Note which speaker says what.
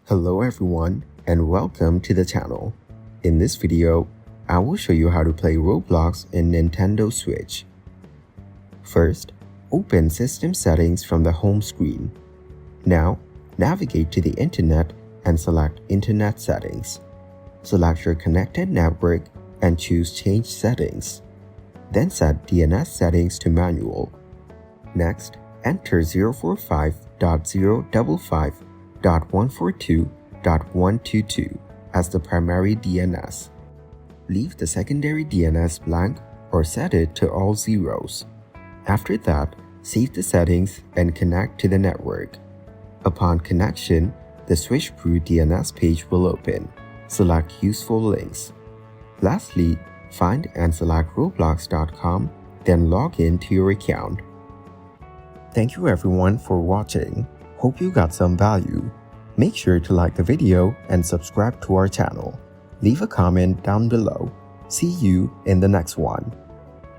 Speaker 1: Hello everyone and welcome to the channel. In this video, I will show you how to play Roblox in Nintendo Switch. First, open System Settings from the home screen. Now, navigate to the Internet and select Internet Settings. Select your connected network and choose Change Settings. Then set DNS settings to Manual. Next, enter 045.055.142.122 as the primary DNS. Leave the secondary DNS blank or set it to all zeros. After that, save the settings and connect to the network. Upon connection, the Switchbrew DNS page will open. Select Useful Links. Lastly, find and select roblox.com, then log in to your account. Thank you everyone for watching. Hope you got some value. Make sure to like the video and subscribe to our channel. Leave a comment down below. See you in the next one.